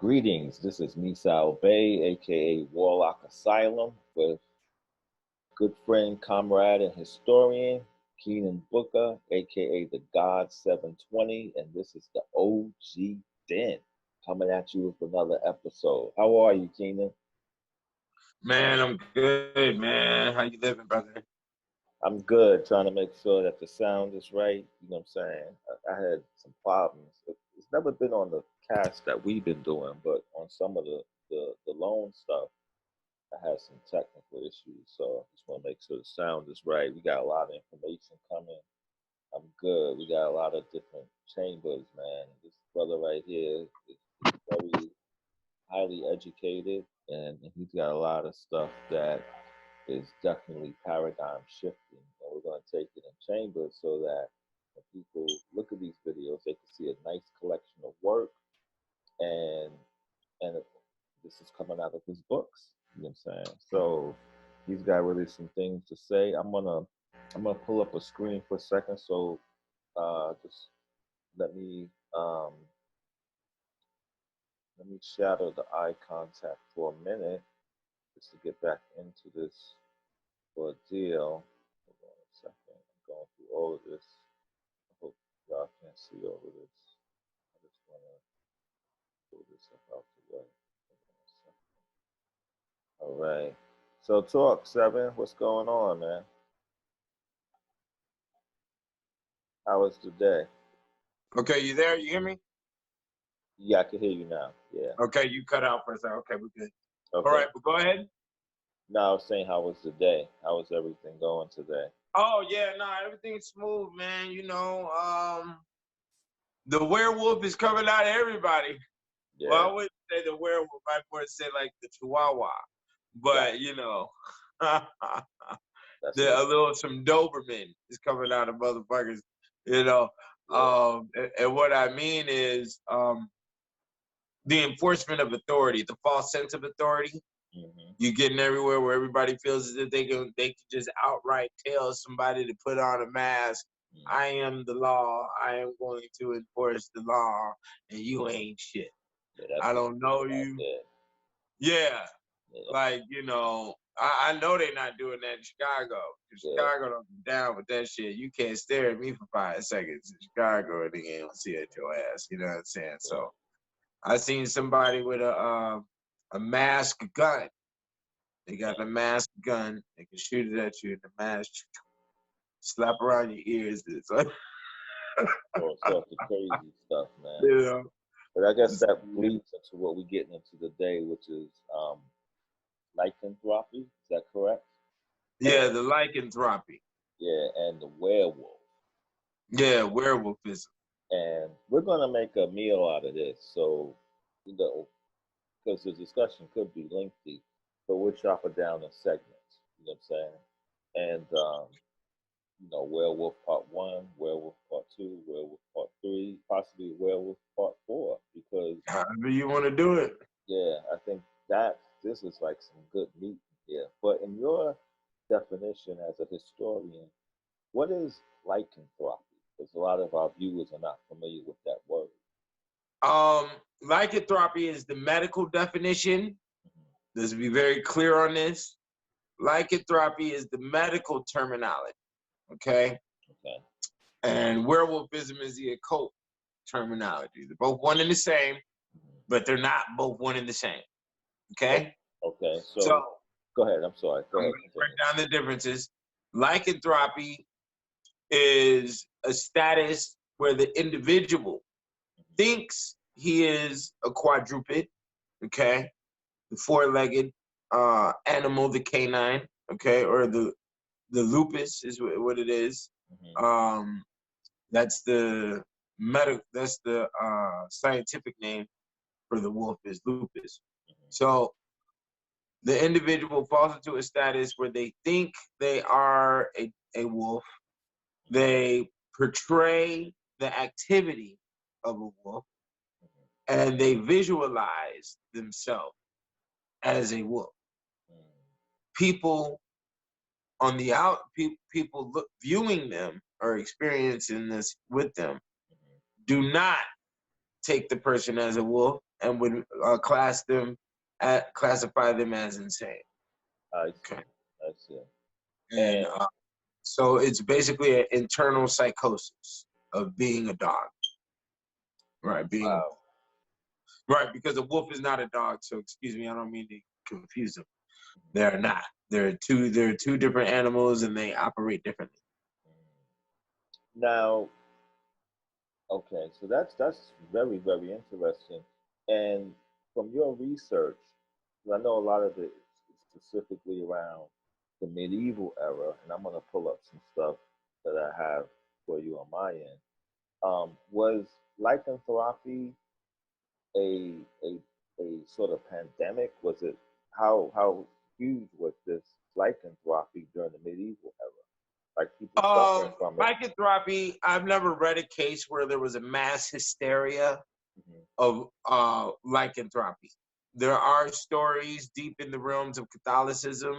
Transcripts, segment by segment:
Greetings, this is Misal Bay, aka Warlock Asylum, with good friend, comrade, and historian, Keenan Booker, aka the God 720, and this is the OG Den, coming at you with another episode. How are you, Keenan? Man, I'm good, man. How you living, brother? I'm good, trying to make sure that the sound is right. You know what I'm saying? I had some problems. It's never been on the cast that we've been doing, but on some of the loan stuff, I had some technical issues. So I just want to make sure the sound is right. We got a lot of information coming. I'm good. We got a lot of different chambers, man. This brother right here is very highly educated, and he's got a lot of stuff that is definitely paradigm shifting. And we're going to take it in chambers so that when people look at these videos, they can see a nice collection of work, and this is coming out of his books. You know what I'm saying? So he's got really some things to say. I'm gonna pull up a screen for a second. So just let me shadow the eye contact for a minute just to get back into this ordeal. Hold on a second. I'm going through all of this. I hope y'all can see all of this. I just want to pull this up out the way. All right. So talk, Seven. What's going on, man? How was the day? Okay, you there? You hear me? Yeah, I can hear you now. Yeah. Okay, you cut out for a second. Okay, we're good. Okay. All right, well, go ahead. No, I was saying, how was the day? How was everything going today? Oh, yeah, no, everything's smooth, man. You know, the werewolf is coming out of everybody. Yeah. Well, I wouldn't say the werewolf. I'd more say, like, the chihuahua. But, you know, a little some Doberman is coming out of motherfuckers, you know. Yeah. And what I mean is the enforcement of authority, the false sense of authority. Mm-hmm. You're getting everywhere where everybody feels as if they can just outright tell somebody to put on a mask. Mm-hmm. I am the law. I am going to enforce the law, and you ain't shit. Yeah, I don't know you. Yeah. Like, you know, I know they're not doing that in Chicago. Chicago don't be down with that shit. You can't stare at me for 5 seconds in Chicago and they ain't gonna see at your ass. You know what I'm saying? So I seen somebody with a mask gun. They got a mask gun. They can shoot it at you in the mask. Slap around your ears. It's like all sorts of crazy stuff, man. Yeah. But I guess that leads into what we're getting into today, which is lycanthropy. Is that correct? Yeah, the lycanthropy. Yeah, and the werewolf. Yeah, werewolfism. And we're going to make a meal out of this. So, you know, because the discussion could be lengthy, but we'll chop it down in segments. You know what I'm saying? And, you know, werewolf part 1, werewolf part 2, werewolf part 3, possibly werewolf part 4, because however you want to do it. Yeah, I think that this is like some good meat here. But in your definition as a historian, what is lycanthropy? Because a lot of our viewers are not familiar with that word. Lycanthropy is the medical definition. Mm-hmm. Let's be very clear on this. Lycanthropy is the medical terminology. Okay. And werewolfism is the occult terminology. They're both one and the same, but they're not both one and the same. Okay. Okay. So go ahead. I'm sorry. Go ahead. Break down the differences. Lycanthropy is a status where the individual thinks he is a quadruped. Okay. The four-legged animal, the canine. Okay. Or the lupus is what it is. Mm-hmm. That's the scientific name for the wolf is lupus. Mm-hmm. So the individual falls into a status where they think they are a wolf. They portray the activity of a wolf, and they visualize themselves as a wolf. People on the people viewing them or experiencing this with them do not take the person as a wolf and would classify them as insane. I see. Okay. I see. And so it's basically an internal psychosis of being a dog. Right, wow. Right, because a wolf is not a dog. So excuse me, I don't mean to confuse them. They're not. They're two different animals, and they operate differently. Now, okay, so that's very, very interesting. And from your research, 'cause I know a lot of it is specifically around the medieval era, and I'm gonna pull up some stuff that I have for you on my end. Was lycanthropy a a a sort of pandemic? Was it how huge was this lycanthropy during the medieval era? Like people suffering from it? Lycanthropy, I've never read a case where there was a mass hysteria Mm-hmm. of lycanthropy. There are stories deep in the realms of Catholicism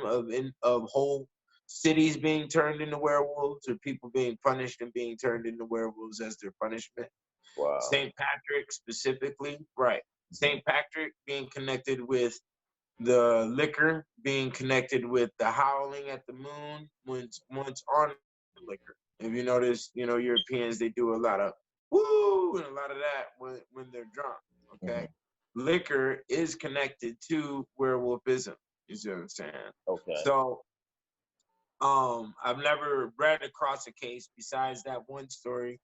of whole cities being turned into werewolves, or people being punished and being turned into werewolves as their punishment. Wow. St. Patrick specifically, right? Mm-hmm. St. Patrick being connected with the liquor, being connected with the howling at the moon once on the liquor. If you notice, Europeans, they do a lot of woo and a lot of that when they're drunk. Okay. Mm-hmm. Liquor is connected to werewolfism. You see what I'm saying? Okay. So I've never read across a case besides that one story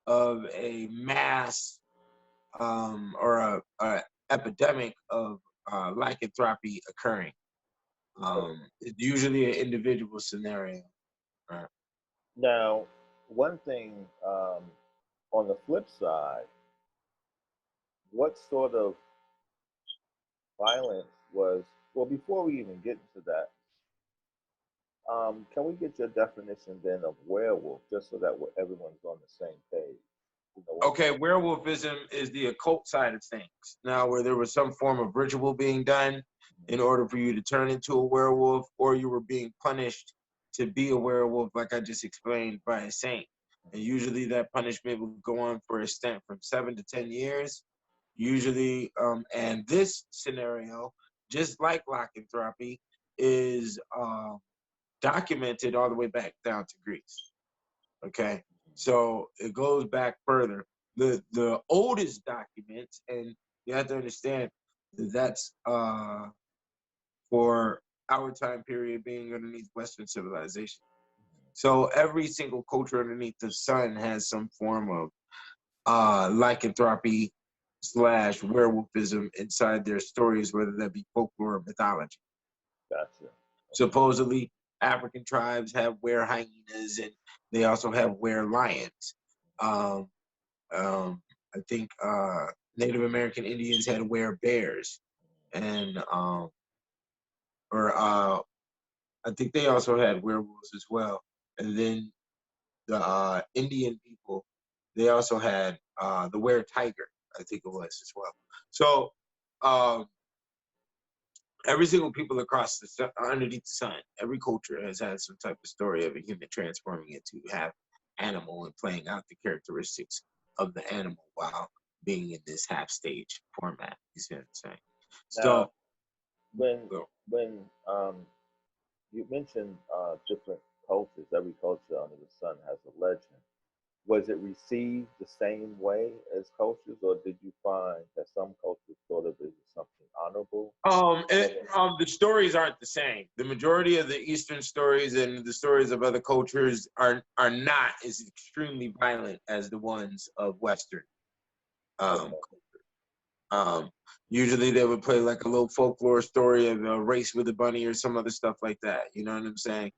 of a mass or a epidemic of lycanthropy occurring. It's usually an individual scenario. Right. Now, one thing on the flip side, what sort of violence was, well, before we even get into that, can we get your definition then of werewolf, just so that everyone's on the same page? Okay, werewolfism is the occult side of things. Now, where there was some form of ritual being done in order for you to turn into a werewolf, or you were being punished to be a werewolf, like I just explained, by a saint. And usually that punishment would go on for a stint from 7 to 10 years. Usually, and this scenario, just like lycanthropy, is documented all the way back down to Greece. Okay, so it goes back further. The oldest documents, and you have to understand that's for our time period being underneath Western civilization. So every single culture underneath the sun has some form of lycanthropy / werewolfism inside their stories, whether that be folklore or mythology. Gotcha. Okay. Supposedly, African tribes have were hyenas, and they also have were lions. Um, I think Native American Indians had were bears, and I think they also had werewolves as well. And then the Indian people, they also had the were tiger, I think it was as well. So every single people across the sun, underneath the sun, every culture has had some type of story of a human transforming into half animal and playing out the characteristics of the animal while being in this half stage format. You see what I'm saying? Now, So when you mentioned different cultures, every culture under the sun has a legend. Was it received the same way as cultures, or did you find that some cultures thought of it as something honorable? The stories aren't the same. The majority of the Eastern stories and the stories of other cultures are not as extremely violent as the ones of Western culture. Usually they would play like a little folklore story of a race with a bunny or some other stuff like that. You know what I'm saying?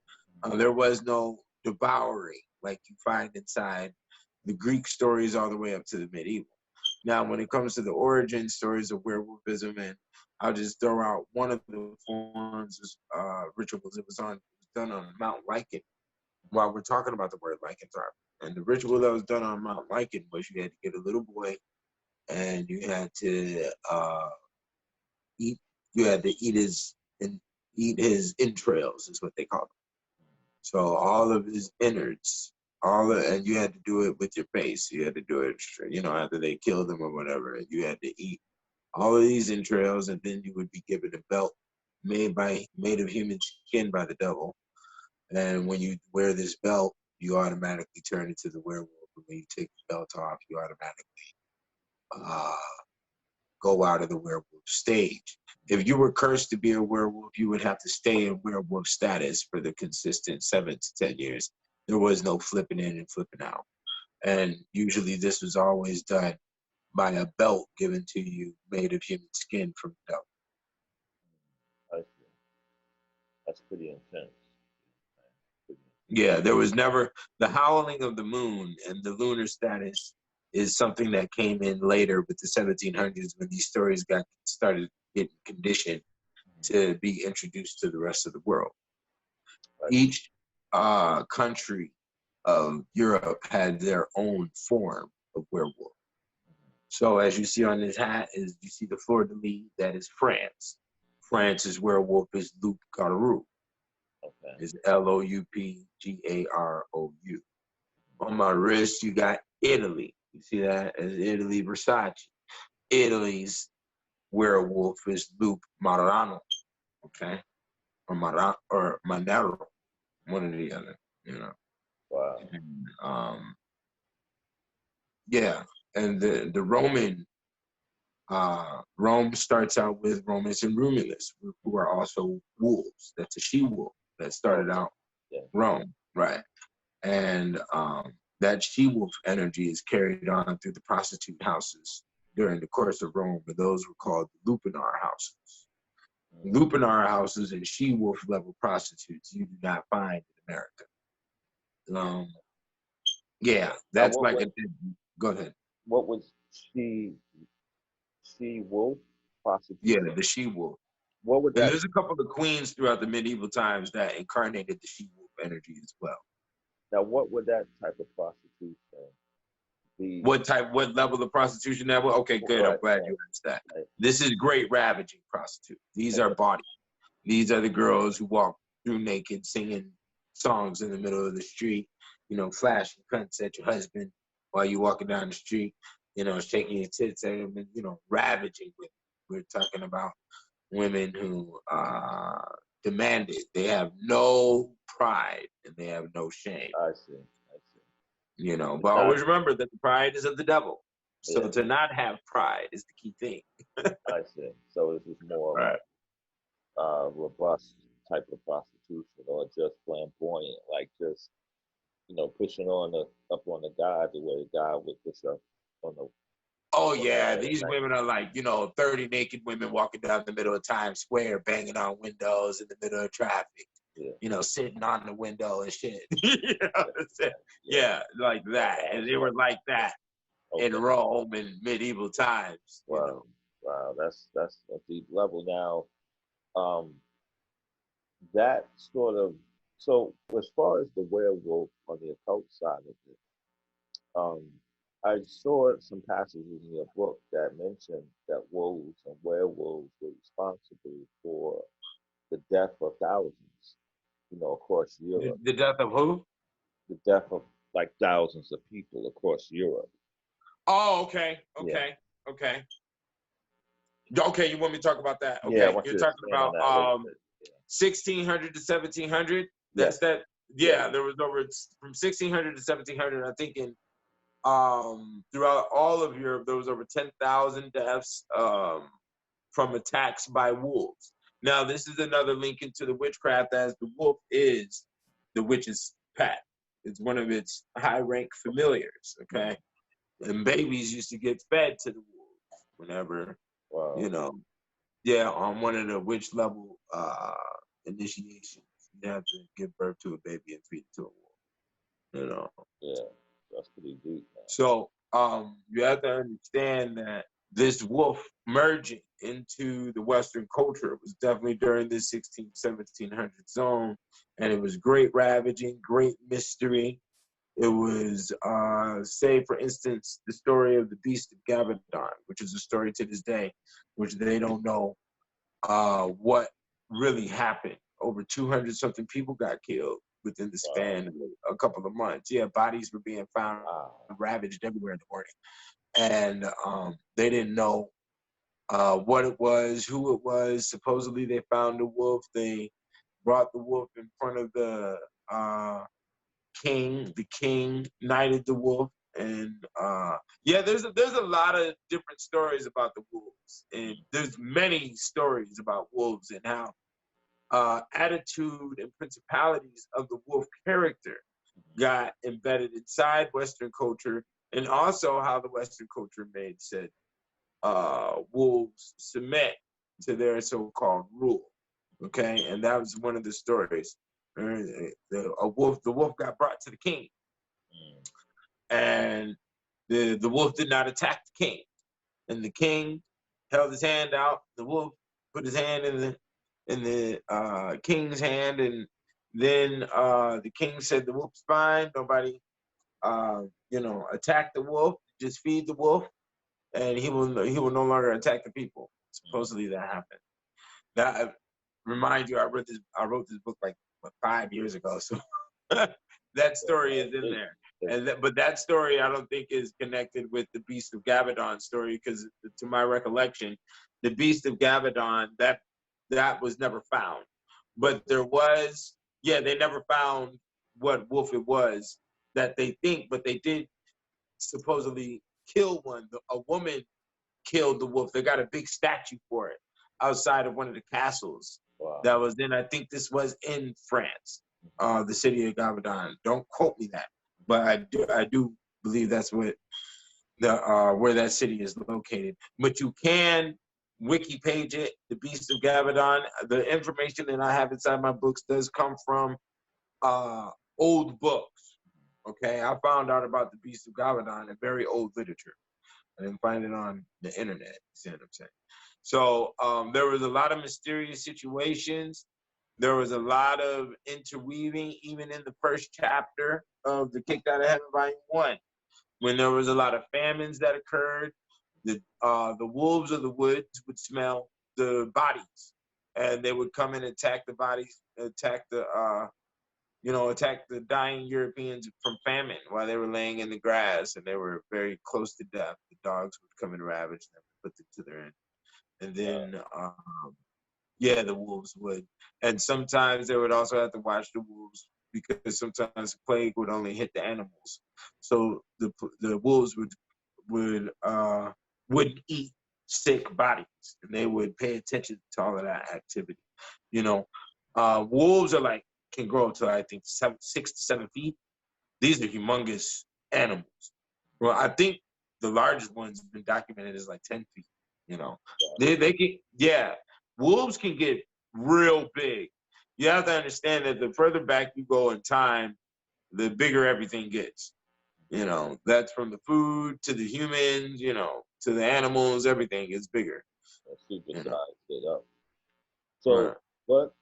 There was no devouring like you find inside the Greek stories all the way up to the medieval. Now, when it comes to the origin stories of werewolfism, and I'll just throw out one of the forms of rituals. It was done on Mount Lycan. While we're talking about the word lycanthropy, and the ritual that was done on Mount Lycan was you had to get a little boy, and you had to eat. You had to eat his entrails, is what they call them. So all of his innards, and you had to do it with your face. You had to do it, after they killed him or whatever. You had to eat all of these entrails, and then you would be given a belt made of human skin by the devil. And when you wear this belt, you automatically turn into the werewolf. And when you take the belt off, you automatically go out of the werewolf stage. If you were cursed to be a werewolf, you would have to stay in werewolf status for the consistent 7 to 10 years. There was no flipping in and flipping out. And usually this was always done by a belt given to you made of human skin from the devil. I see. That's pretty intense. Yeah, there was never the howling of the moon, and the lunar status is something that came in later with the 1700s when these stories started getting conditioned to be introduced to the rest of the world. Each country of Europe had their own form of werewolf. So as you see on this hat, is you see the fleur de lis, that is France. France's werewolf is loup garou. Okay. Is Loupgarou. On my wrist, you got Italy. You see that as Italy Versace. Italy's werewolf is Loup Marano. Okay, or Manero, one or the other. You know. Wow. And, yeah, and the Roman. Rome starts out with Romans and Romulus, who are also wolves. That's a she-wolf that started out Rome, right? And that she-wolf energy is carried on through the prostitute houses during the course of Rome, but those were called lupanar houses. Lupanar houses and she-wolf level prostitutes you do not find in America. Yeah, that's like a... Go ahead. What was she-wolf prostitute? Yeah, the she-wolf. What would that? There's a couple of queens throughout the medieval times that incarnated the she-wolf energy as well. Now, what would that type of prostitution be? What level of prostitution that was? Okay, good. I'm glad you asked that. This is great ravaging prostitute. These are bodies. These are the girls who walk through naked, singing songs in the middle of the street, you know, flashing cunts at your husband while you're walking down the street, you know, shaking your tits at him, and, you know, ravaging women. We're talking about women who demand it. They have no pride and they have no shame. I see. You know, but always remember that the pride is of the devil. So to not have pride is the key thing. I see. So this is more robust type of prostitution, or just flamboyant, like just, you know, pushing up on the guy the way God would push up on the... Oh yeah, these women are like, you know, 30 naked women walking down the middle of Times Square, banging on windows in the middle of traffic. Yeah. You know, sitting on the window and shit. You know what I'm saying? Yeah, like that. And they were like that in Rome in medieval times. Wow. You know? Wow, that's a deep level. Now, that sort of... So as far as the werewolf on the occult side of it, I saw some passages in your book that mentioned that wolves and werewolves were responsible for the death of thousands, you know, across Europe. The death of who? The death of like thousands of people across Europe. Oh, okay. Okay. You want me to talk about that? Okay. Yeah, you're talking about 1600 to 1700. That's that. Yeah, there was over from 1600 to 1700. I think in throughout all of Europe, there was over 10,000 deaths from attacks by wolves. Now, this is another link into the witchcraft, as the wolf is the witch's pet. It's one of its high-rank familiars, okay? And babies used to get fed to the wolves whenever, you know, on one of the witch level initiations, you have to give birth to a baby and feed it to a wolf, you know? Yeah. That's pretty deep, man. So you have to understand that this wolf merging into the Western culture was definitely during the 1700 zone, and it was great ravaging, great mystery. It was, say, for instance, the story of the Beast of Gabadon, which is a story to this day, which they don't know what really happened. Over 200-something people got killed within the span of a couple of months. Yeah, bodies were being found ravaged everywhere in the morning. And they didn't know what it was, who it was. Supposedly they found the wolf. They brought the wolf in front of the king. The king knighted the wolf. And there's a lot of different stories about the wolves. And there's many stories about wolves and how attitude and principalities of the wolf character got embedded inside Western culture, and also how the Western culture made said wolves submit to their so-called rule. Okay, and that was one of the stories. The wolf got brought to the king, and the wolf did not attack the king, and the king held his hand out. The wolf put his hand in the king's hand, and then the king said, "The wolf's fine. Nobody, attack the wolf. Just feed the wolf, and he will no longer attack the people." Supposedly that happened. That remind you, I wrote this book like 5 years ago, so that story is in there. But that story I don't think is connected with the Beast of Gabadon story, because to my recollection, the Beast of Gabadon that was never found. But there was, they never found what wolf it was that they think, but they did supposedly kill one. A woman killed the wolf. They got a big statue for it outside of one of the castles. Wow. That was in, I think this was in France, the city of Gabadon. Don't quote me that, but I do believe that's what where that city is located. But you can wiki page it, the Beast of Gabadon. The information that I have inside my books does come from old books. Okay, I found out about the Beast of Gabadon in very old literature. I didn't find it on the internet. You see what I'm saying? So there was a lot of mysterious situations. There was a lot of interweaving, even in the first chapter of the Kicked Out of Heaven Volume 1, when there was a lot of famines that occurred. The wolves of the woods would smell the bodies, and they would come and attack the bodies, attack the dying Europeans from famine while they were laying in the grass, and they were very close to death. The dogs would come and ravage them and put them to their end. And then, the wolves would. And sometimes they would also have to watch the wolves, because sometimes the plague would only hit the animals. So the wolves wouldn't eat sick bodies, and they would pay attention to all of that activity. Wolves can grow to, I think, 6 to 7 feet. These are humongous animals. Well, I think the largest one's been documented as like 10 feet. They can, wolves can get real big. You have to understand that the further back you go in time, the bigger everything gets. That's from the food to the humans, to the animals, everything gets bigger. Supersized it up. So what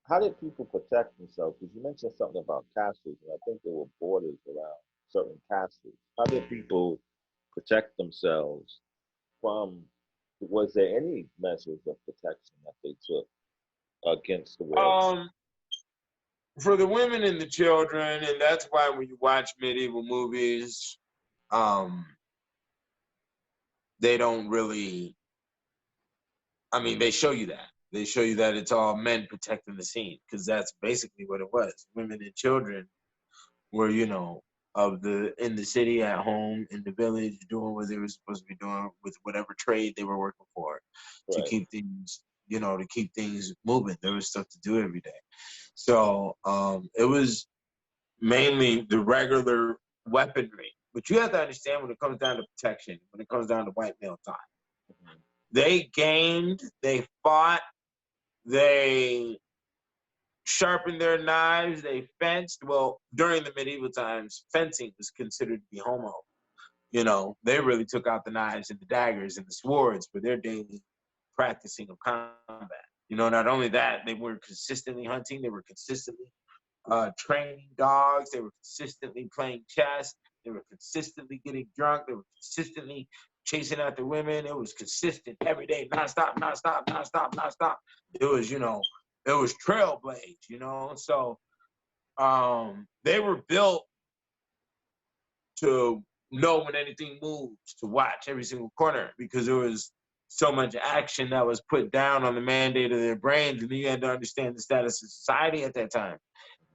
how did people protect themselves? Because you mentioned something about castles, and I think there were borders around certain castles. How did people protect themselves from? Was there any measures of protection that they took against the werewolves? For the women and the children, and that's why when you watch medieval movies, they don't really. I mean, they show you that. They show you that it's all men protecting the scene, because that's basically what it was. Women and children were, in the city, at home, in the village, doing what they were supposed to be doing with whatever trade they were working for, to keep things, to keep things moving. There was stuff to do every day. So it was mainly the regular weaponry. But you have to understand, when it comes down to protection, when it comes down to white male time, they gamed, they fought, they sharpened their knives, they fenced. Well, during the medieval times, fencing was considered to be homo. They really took out the knives and the daggers and the swords for their daily practicing of combat. Not only that, they were consistently hunting, they were consistently training dogs, they were consistently playing chess, they were consistently getting drunk, they were consistently chasing after women. It was consistent every day, nonstop. It was, it was trailblaze, So they were built to know when anything moves, to watch every single corner, because there was so much action that was put down on the mandate of their brains, and you had to understand the status of society at that time.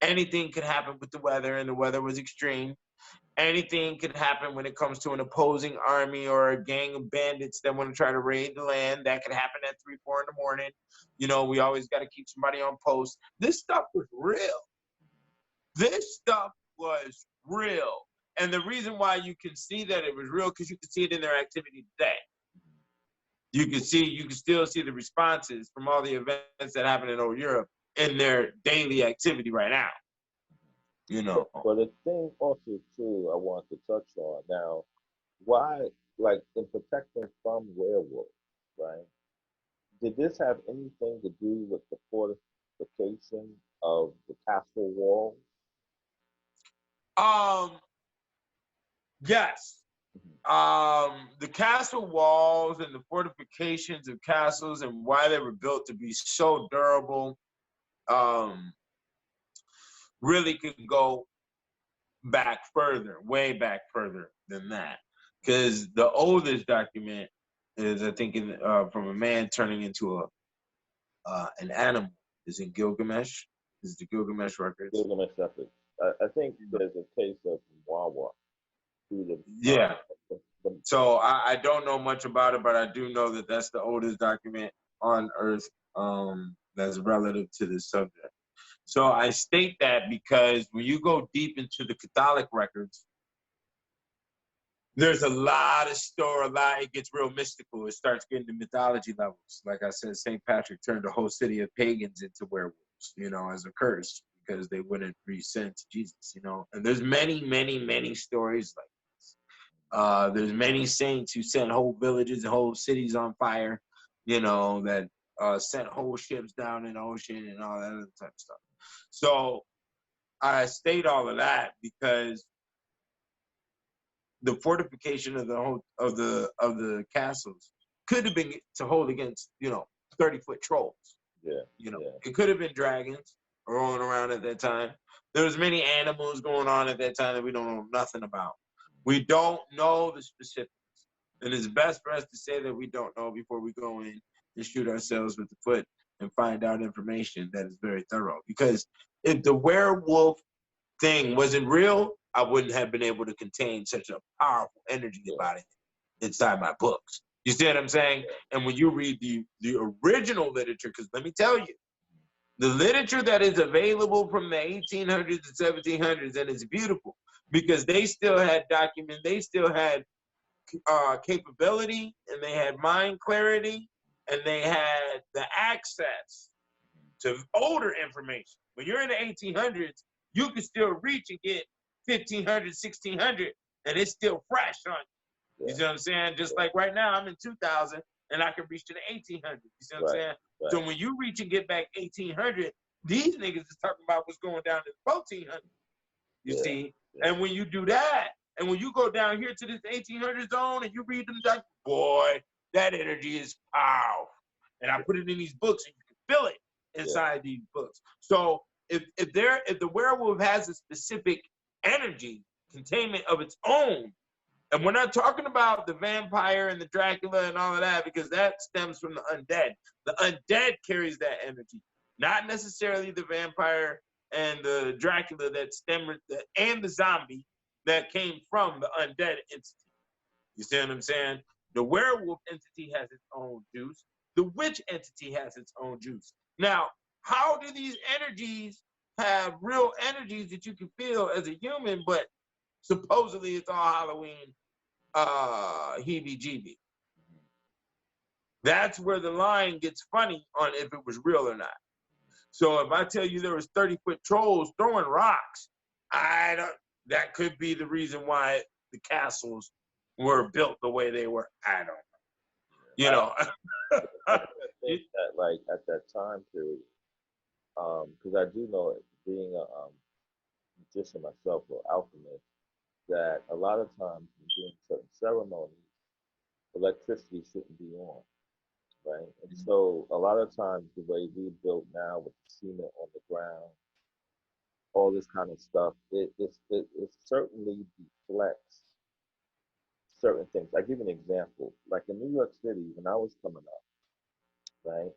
Anything could happen with the weather, and the weather was extreme. Anything could happen when it comes to an opposing army or a gang of bandits that want to try to raid the land. That could happen at 3, 4 in the morning. You know, we always got to keep somebody on post. This stuff was real. This stuff was real. And the reason why you can see that it was real, because you can see it in their activity today. You can still see the responses from all the events that happen in old Europe in their daily activity right now. You know. But the thing also too I want to touch on now, why, like, in protecting from werewolves, right? Did this have anything to do with the fortification of the castle walls? Yes. The castle walls and the fortifications of castles and why they were built to be so durable, really could go back further, way back further than that. Because the oldest document is, I think, from a man turning into an animal, is in Gilgamesh. Is the Gilgamesh records? Gilgamesh records. I think there's a case of Wawa. Yeah. So I don't know much about it, but I do know that that's the oldest document on Earth that's relative to this subject. So I state that because when you go deep into the Catholic records, there's a lot of it gets real mystical. It starts getting to mythology levels. Like I said, St. Patrick turned a whole city of pagans into werewolves, you know, as a curse, because they wouldn't resent Jesus, you know. And there's many, many, many stories like this. There's many saints who sent whole villages and whole cities on fire, you know, that sent whole ships down in the ocean and all that other type of stuff. So I state all of that because the fortification of the castles could have been to hold against, you know, 30-foot trolls. Yeah. You know, it could have been dragons rolling around at that time. There was many animals going on at that time that we don't know nothing about. We don't know the specifics. And it's best for us to say that we don't know before we go in and shoot ourselves with the foot and find out information that is very thorough. Because if the werewolf thing wasn't real, I wouldn't have been able to contain such a powerful energy about it inside my books. You see what I'm saying? And when you read the original literature, because let me tell you, the literature that is available from the 1800s and 1700s, and it's beautiful because they still had documents, they still had capability, and they had mind clarity, and they had the access to older information. When you're in the 1800s, you can still reach and get 1500, 1600, and it's still fresh on you. You see what I'm saying? Just like right now, I'm in 2000, and I can reach to the 1800s. You see what I'm saying? Right. So when you reach and get back 1800, these niggas is talking about what's going down to the 1400. You see? And when you do that, and when you go down here to this 1800 zone and you read them, like, boy, that energy is powerful. And I put it in these books, and you can feel it inside these books. So if the werewolf has a specific energy containment of its own, and we're not talking about the vampire and the Dracula and all of that, because that stems from the undead. The undead carries that energy, not necessarily the vampire and the Dracula and the zombie that came from the undead entity. You see what I'm saying? The werewolf entity has its own juice. The witch entity has its own juice. Now, how do these energies have real energies that you can feel as a human, but supposedly it's all Halloween heebie-jeebie? That's where the line gets funny on if it was real or not. So if I tell you there was 30-foot trolls throwing rocks, that could be the reason why the castles were built the way they were. I don't know. You know. I think that, like, at that time period, because I do know it, being a magician myself or alchemist, that a lot of times when doing certain ceremonies, electricity shouldn't be on, right? And so a lot of times the way we build now with the cement on the ground, all this kind of stuff, it certainly deflects certain things. I give you an example. Like in New York City, when I was coming up, right,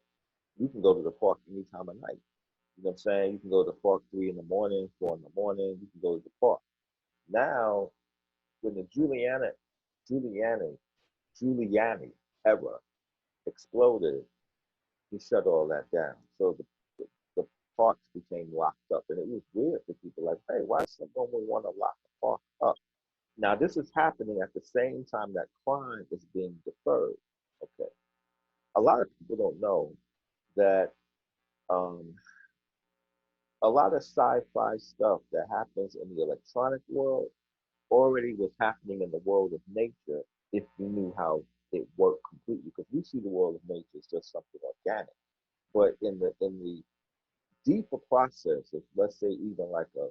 you can go to the park any time of night. You know what I'm saying? You can go to the park 3 in the morning, 4 in the morning. You can go to the park. Now, when the Giuliani, Giuliani era exploded, he shut all that down. So the parks became locked up, and it was weird for people. Like, hey, why does someone would want to lock the park up? Now, this is happening at the same time that crime is being deferred. Okay, a lot of people don't know that um, a lot of sci-fi stuff that happens in the electronic world already was happening in the world of nature if you knew how it worked completely. Because we see the world of nature as just something organic, but in the deeper process of, let's say, even like a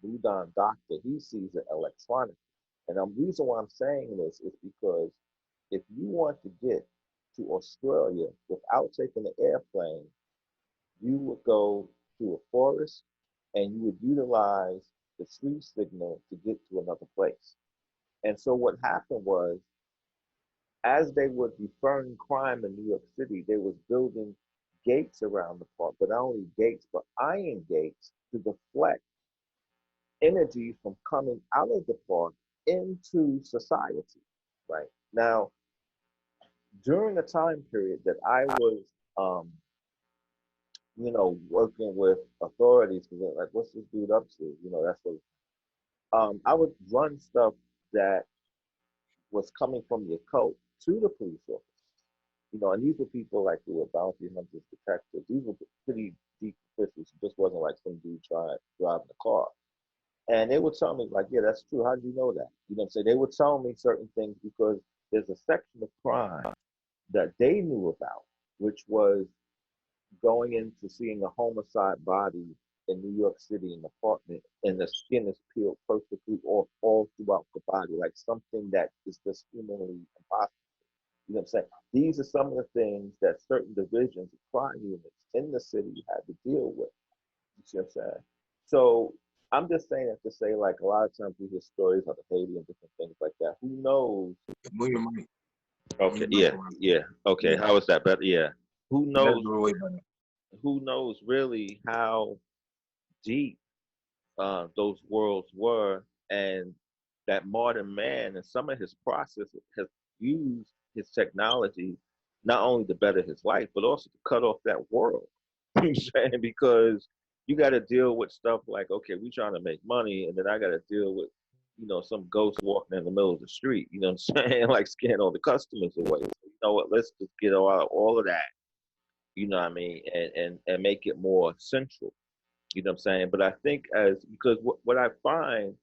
Rudon doctor, he sees it electronically. And the reason why I'm saying this is because if you want to get to Australia without taking the airplane, you would go to a forest and you would utilize the tree signal to get to another place. And so what happened was, as they were deferring crime in New York City, they was building gates around the park, but not only gates, but iron gates to deflect energy from coming out of the park into society. Right now, during the time period that I was, um, working with authorities, because like, what's this dude up to? That's what. I would run stuff that was coming from the occult to the police officer. And these were people like who were bounty hunters, detectives. These were pretty deep officials. It just wasn't like some dude driving a car. And they would tell me, like, yeah, that's true. How do you know that? You know what I'm saying? They would tell me certain things because there's a section of crime that they knew about, which was going into seeing a homicide body in New York City in an apartment, and the skin is peeled perfectly off all throughout the body, like something that is just humanly impossible. You know what I'm saying? These are some of the things that certain divisions of crime units in the city had to deal with. You see what I'm saying? So I'm just saying that to say, like, a lot of times we hear stories of the Haiti and different things like that. Who knows? Okay, yeah, yeah. Okay, yeah. How is that better? Yeah. Who knows? Who knows really how deep those worlds were, and that modern man and some of his processes has used his technology not only to better his life, but also to cut off that world. You know what I'm saying? Because you got to deal with stuff like, okay, we trying to make money, and then I got to deal with, some ghost walking in the middle of the street. You know what I'm saying? Like scaring all the customers away. So, you know what? Let's just get all of that. You know what I mean? And make it more central. You know what I'm saying? But I think because what I find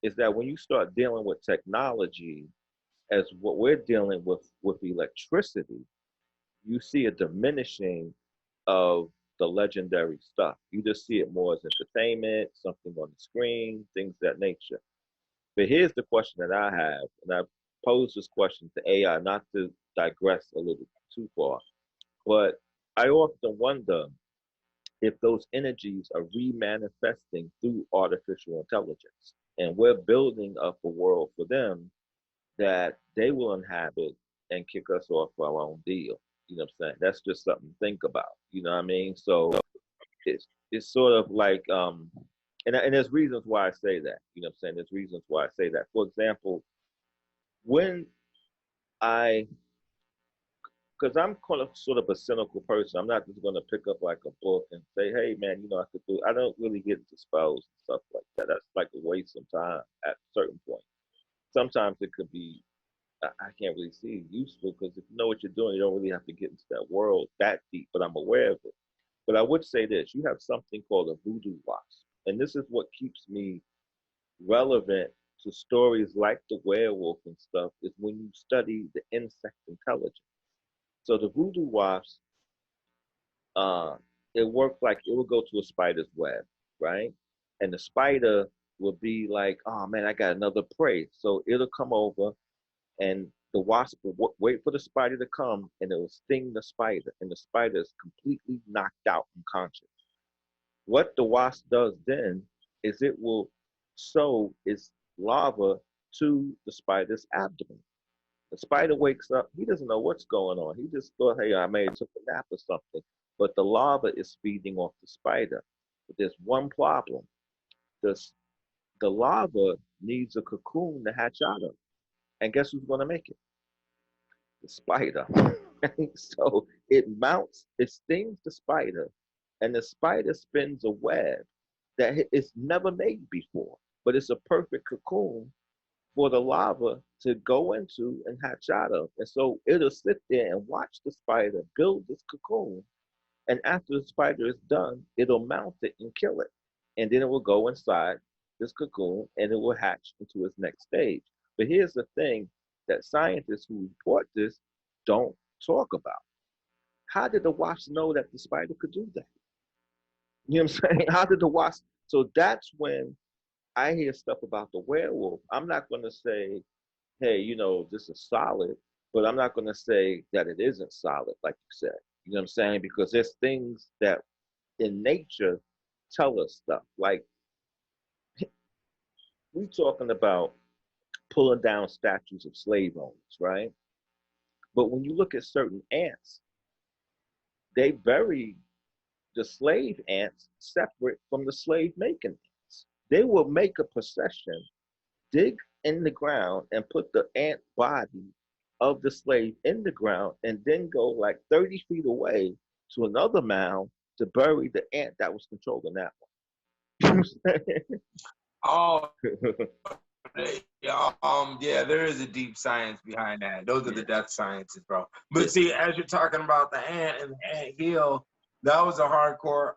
is that when you start dealing with technology as what we're dealing with electricity, you see a diminishing of the legendary stuff. You just see it more as entertainment, something on the screen, things of that nature. But here's the question that I have, and I pose this question to AI, not to digress a little too far, but I often wonder if those energies are remanifesting through artificial intelligence. And we're building up a world for them that they will inhabit and kick us off our own deal. You know what I'm saying? That's just something to think about. You know what I mean? So it's sort of like and there's reasons why I say that. You know what I'm saying? There's reasons why I say that. For example, when I because I'm kind of sort of a cynical person. I'm not just going to pick up like a book and say, "Hey, man, I could do." I don't really get into spells and stuff like that. That's like a waste of time at certain points. Sometimes it could be I can't really see it useful because if you know what you're doing, you don't really have to get into that world that deep. But I'm aware of it. But I would say this: you have something called a voodoo wasp, and this is what keeps me relevant to stories like the werewolf and stuff. Is when you study the insect intelligence. So the voodoo wasp, uh, it worked like it would go to a spider's web, right? And the spider will be like, "Oh man, I got another prey." So it'll come over, and the wasp will wait for the spider to come, and it will sting the spider, and the spider is completely knocked out unconscious. What the wasp does then is it will sew its larva to the spider's abdomen. The spider wakes up. He doesn't know what's going on. He just thought, hey, I may have took a nap or something. But the larva is feeding off the spider. But there's one problem. The, the larva needs a cocoon to hatch out of. And guess who's going to make it? The spider. So it mounts, it stings the spider, and the spider spins a web that it's never made before. But it's a perfect cocoon for the larva to go into and hatch out of. And so it'll sit there and watch the spider build this cocoon. And after the spider is done, it'll mount it and kill it. And then it will go inside this cocoon and it will hatch into its next stage. But here's the thing that scientists who report this don't talk about. How did the wasp know that the spider could do that? You know what I'm saying? How did the wasp? So that's when I hear stuff about the werewolf. I'm not going to say, hey, you know, this is solid, but I'm not going to say that it isn't solid, like you said. You know what I'm saying? Because there's things that in nature tell us stuff. Like we talking about pulling down statues of slave owners, right? But when you look at certain ants, they bury the slave ants separate from the slave making ants. They will make a procession, dig in the ground, and put the ant body of the slave in the ground, and then go like 30 feet away to another mound to bury the ant that was controlling that one. Oh, yeah, there is a deep science behind that. Those are the death sciences, bro. But see, as you're talking about the ant and the ant hill, that was a hardcore.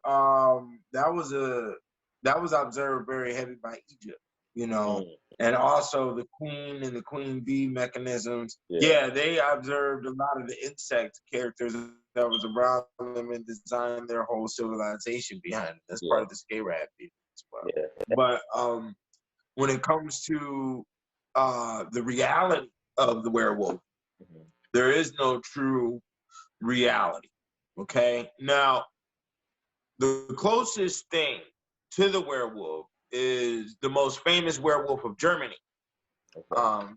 That was observed very heavy by Egypt, you know, and also the queen and the queen bee mechanisms. Yeah, they observed a lot of the insect characters that was around them and designed their whole civilization behind it. That's part of the CASHAPP as well. But when it comes to the reality of the werewolf, there is no true reality. Okay, now the closest thing to the werewolf is the most famous werewolf of Germany, the